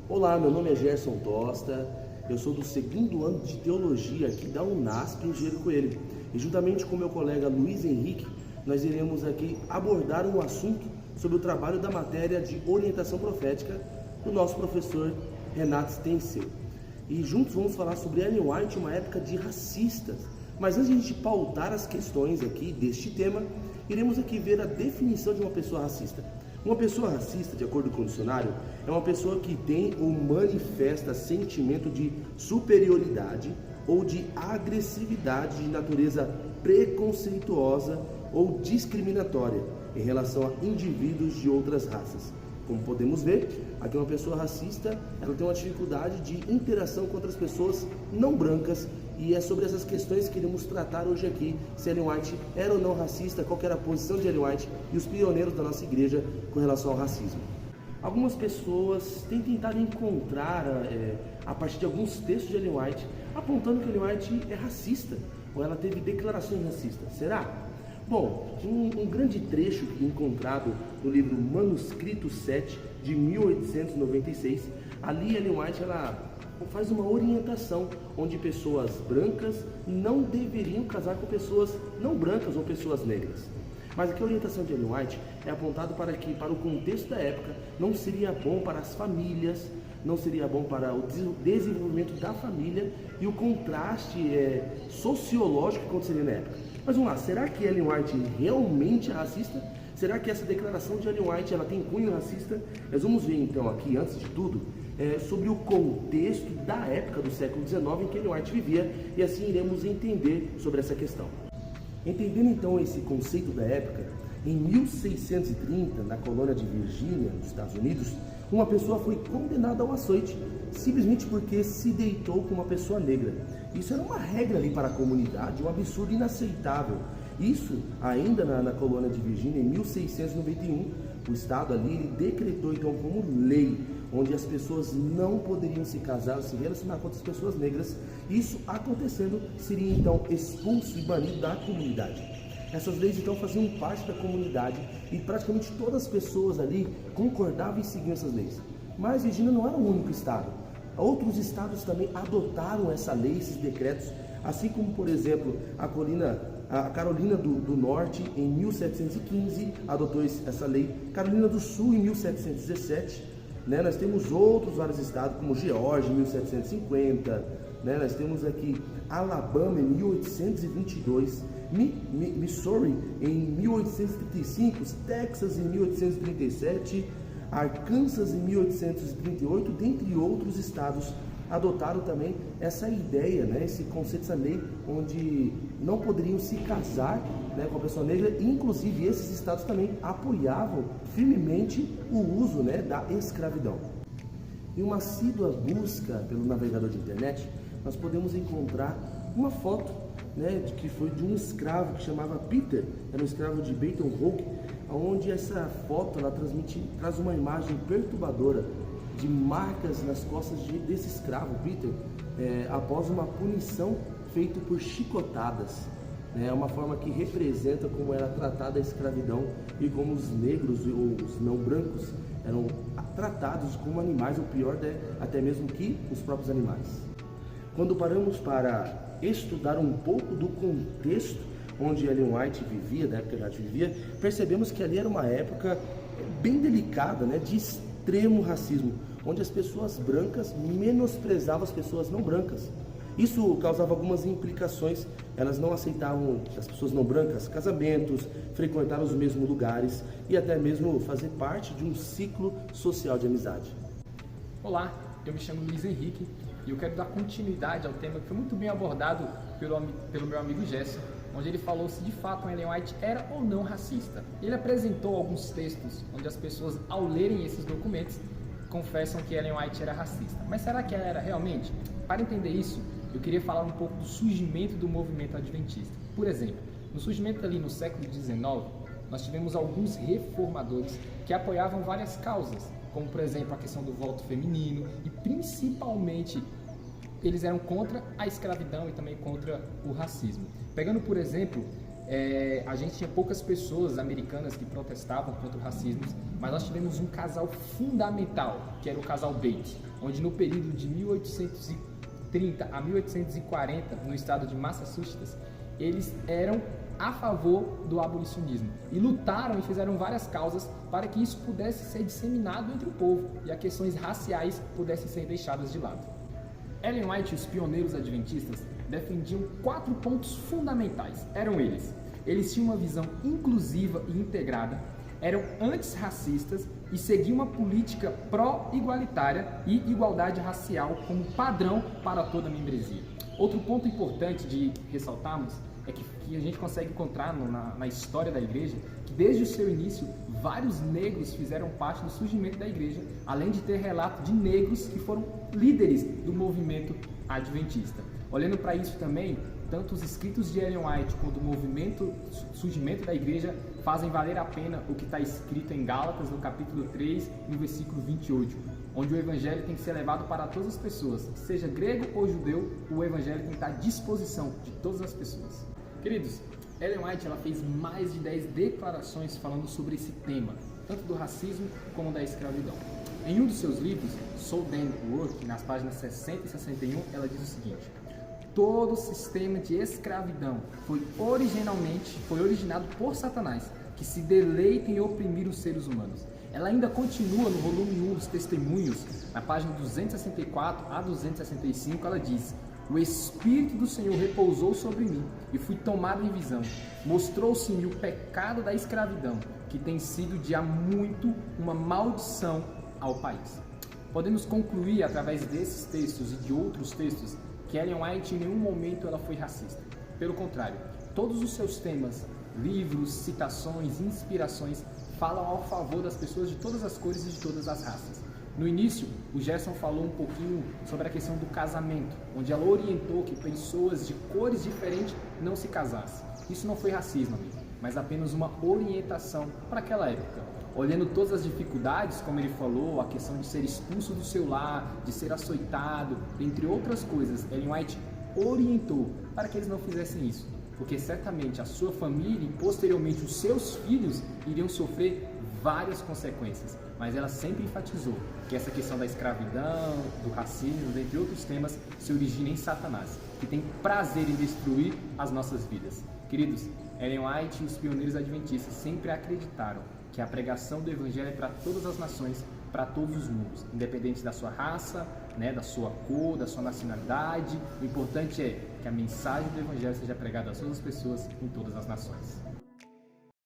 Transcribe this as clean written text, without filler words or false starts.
Olá, meu nome é Gerson Tosta, eu sou do segundo ano de Teologia aqui da UNASP em Engenheiro Coelho e juntamente com meu colega Luiz Henrique, nós iremos aqui abordar um assunto sobre o trabalho da matéria de orientação profética do nosso professor Renato Stencil. E juntos vamos falar sobre Ellen White, uma época de racistas. Mas antes de a gente pautar as questões aqui deste tema, iremos aqui ver a definição de uma pessoa racista. Uma pessoa racista, de acordo com o dicionário, é uma pessoa que tem ou manifesta sentimento de superioridade ou de agressividade de natureza preconceituosa ou discriminatória em relação a indivíduos de outras raças. Como podemos ver, aqui uma pessoa racista, ela tem uma dificuldade de interação com outras pessoas não brancas, e é sobre essas questões que iremos tratar hoje aqui, se Ellen White era ou não racista, qual era a posição de Ellen White e os pioneiros da nossa igreja com relação ao racismo. Algumas pessoas têm tentado encontrar, a partir de alguns textos de Ellen White, apontando que Ellen White é racista, ou ela teve declarações racistas. Será? Bom, um grande trecho encontrado no livro Manuscrito 7, de 1896, ali Ellen White ela faz uma orientação onde pessoas brancas não deveriam casar com pessoas não brancas ou pessoas negras. Mas aqui a orientação de Ellen White é apontada para que, para o contexto da época, não seria bom para as famílias, não seria bom para o desenvolvimento da família e o contraste sociológico que aconteceria na época. Mas vamos lá, será que Ellen White realmente é racista? Será que essa declaração de Ellen White ela tem cunho racista? Nós vamos ver então aqui, antes de tudo, sobre o contexto da época do século XIX em que Ellen White vivia, e assim iremos entender sobre essa questão. Entendendo então esse conceito da época, em 1630, na colônia de Virgínia, nos Estados Unidos, uma pessoa foi condenada ao açoite, simplesmente porque se deitou com uma pessoa negra. Isso era uma regra ali para a comunidade, um absurdo inaceitável. Isso ainda na colônia de Virgínia, em 1691, o Estado ali ele decretou então como lei, onde as pessoas não poderiam se casar, se relacionar com outras pessoas negras. Isso acontecendo, seria então expulso e banido da comunidade. Essas leis então faziam parte da comunidade e praticamente todas as pessoas ali concordavam e seguiam essas leis. Mas Virgínia não era o único estado. Outros estados também adotaram essa lei, esses decretos, assim como, por exemplo, a Carolina do Norte, em 1715, adotou essa lei. Carolina do Sul, em 1717. Nós temos vários estados, como Geórgia, em 1750. Nós temos aqui Alabama, em 1822. Missouri, em 1835. Texas, em 1837. Arkansas, em 1838, dentre outros estados, adotaram também essa ideia, esse conceito, essa lei, onde não poderiam se casar com a pessoa negra. Inclusive, esses estados também apoiavam firmemente o uso da escravidão. Em uma assídua busca pelo navegador de internet, nós podemos encontrar uma foto que foi de um escravo que chamava Peter, era um escravo de Baton Rouge, onde essa foto ela traz uma imagem perturbadora de marcas nas costas desse escravo, Peter, após uma punição feita por chicotadas. É uma forma que representa como era tratada a escravidão e como os negros ou os não brancos eram tratados como animais, ou pior, até mesmo que os próprios animais. Quando paramos para estudar um pouco do contexto onde Ellen White vivia, da época que ela vivia, percebemos que ali era uma época bem delicada, de extremo racismo, onde as pessoas brancas menosprezavam as pessoas não brancas. Isso causava algumas implicações. Elas não aceitavam, as pessoas não brancas, casamentos, frequentar os mesmos lugares e até mesmo fazer parte de um ciclo social de amizade. Olá, eu me chamo Luiz Henrique e eu quero dar continuidade ao tema que foi muito bem abordado pelo meu amigo Gerson, onde ele falou se de fato Ellen White era ou não racista. Ele apresentou alguns textos onde as pessoas, ao lerem esses documentos, confessam que Ellen White era racista. Mas será que ela era realmente? Para entender isso, eu queria falar um pouco do surgimento do movimento adventista. Por exemplo, no surgimento ali no século XIX, nós tivemos alguns reformadores que apoiavam várias causas, como por exemplo a questão do voto feminino e principalmente eles eram contra a escravidão e também contra o racismo. Pegando por exemplo a gente tinha poucas pessoas americanas que protestavam contra o racismo, mas nós tivemos um casal fundamental, que era o casal Bates, onde no período de 1830 a 1840, no estado de Massachusetts, eles eram a favor do abolicionismo e lutaram e fizeram várias causas para que isso pudesse ser disseminado entre o povo e as questões raciais pudessem ser deixadas de lado. Ellen White e os pioneiros adventistas defendiam 4 pontos fundamentais. Eram eles: eles tinham uma visão inclusiva e integrada, eram antirracistas e seguiam uma política pró-igualitária e igualdade racial como padrão para toda a membresia. Outro ponto importante de ressaltarmos é que a gente consegue encontrar na história da igreja que desde o seu início vários negros fizeram parte do surgimento da igreja, além de ter relato de negros que foram líderes do movimento adventista. Olhando para isso também, tanto os escritos de Ellen White quanto o surgimento da igreja fazem valer a pena o que está escrito em Gálatas, no capítulo 3, no versículo 28, onde o evangelho tem que ser levado para todas as pessoas, seja grego ou judeu, o evangelho tem que estar à disposição de todas as pessoas. Queridos, Ellen White ela fez mais de 10 declarações falando sobre esse tema, tanto do racismo como da escravidão. Em um dos seus livros, Soul Then Work, nas páginas 60 e 61, ela diz o seguinte: todo sistema de escravidão foi originado por Satanás, que se deleita em oprimir os seres humanos. Ela ainda continua no volume 1 dos Testemunhos, na página 264 a 265, ela diz: o Espírito do Senhor repousou sobre mim e fui tomado em visão. Mostrou-se-me o pecado da escravidão, que tem sido de há muito uma maldição ao país. Podemos concluir através desses textos e de outros textos que Ellen White em nenhum momento ela foi racista. Pelo contrário, todos os seus temas, livros, citações, inspirações falam ao favor das pessoas de todas as cores e de todas as raças. No início, o Gerson falou um pouquinho sobre a questão do casamento, onde ela orientou que pessoas de cores diferentes não se casassem. Isso não foi racismo, amigo, mas apenas uma orientação para aquela época. Olhando todas as dificuldades, como ele falou, a questão de ser expulso do seu lar, de ser açoitado, entre outras coisas, Ellen White orientou para que eles não fizessem isso, porque certamente a sua família e posteriormente os seus filhos iriam sofrer várias consequências, mas ela sempre enfatizou que essa questão da escravidão, do racismo, dentre outros temas, se origina em Satanás, que tem prazer em destruir as nossas vidas. Queridos, Ellen White e os pioneiros adventistas sempre acreditaram que a pregação do Evangelho é para todas as nações, para todos os mundos, independente da sua raça, da sua cor, da sua nacionalidade. O importante é que a mensagem do Evangelho seja pregada a todas as pessoas em todas as nações.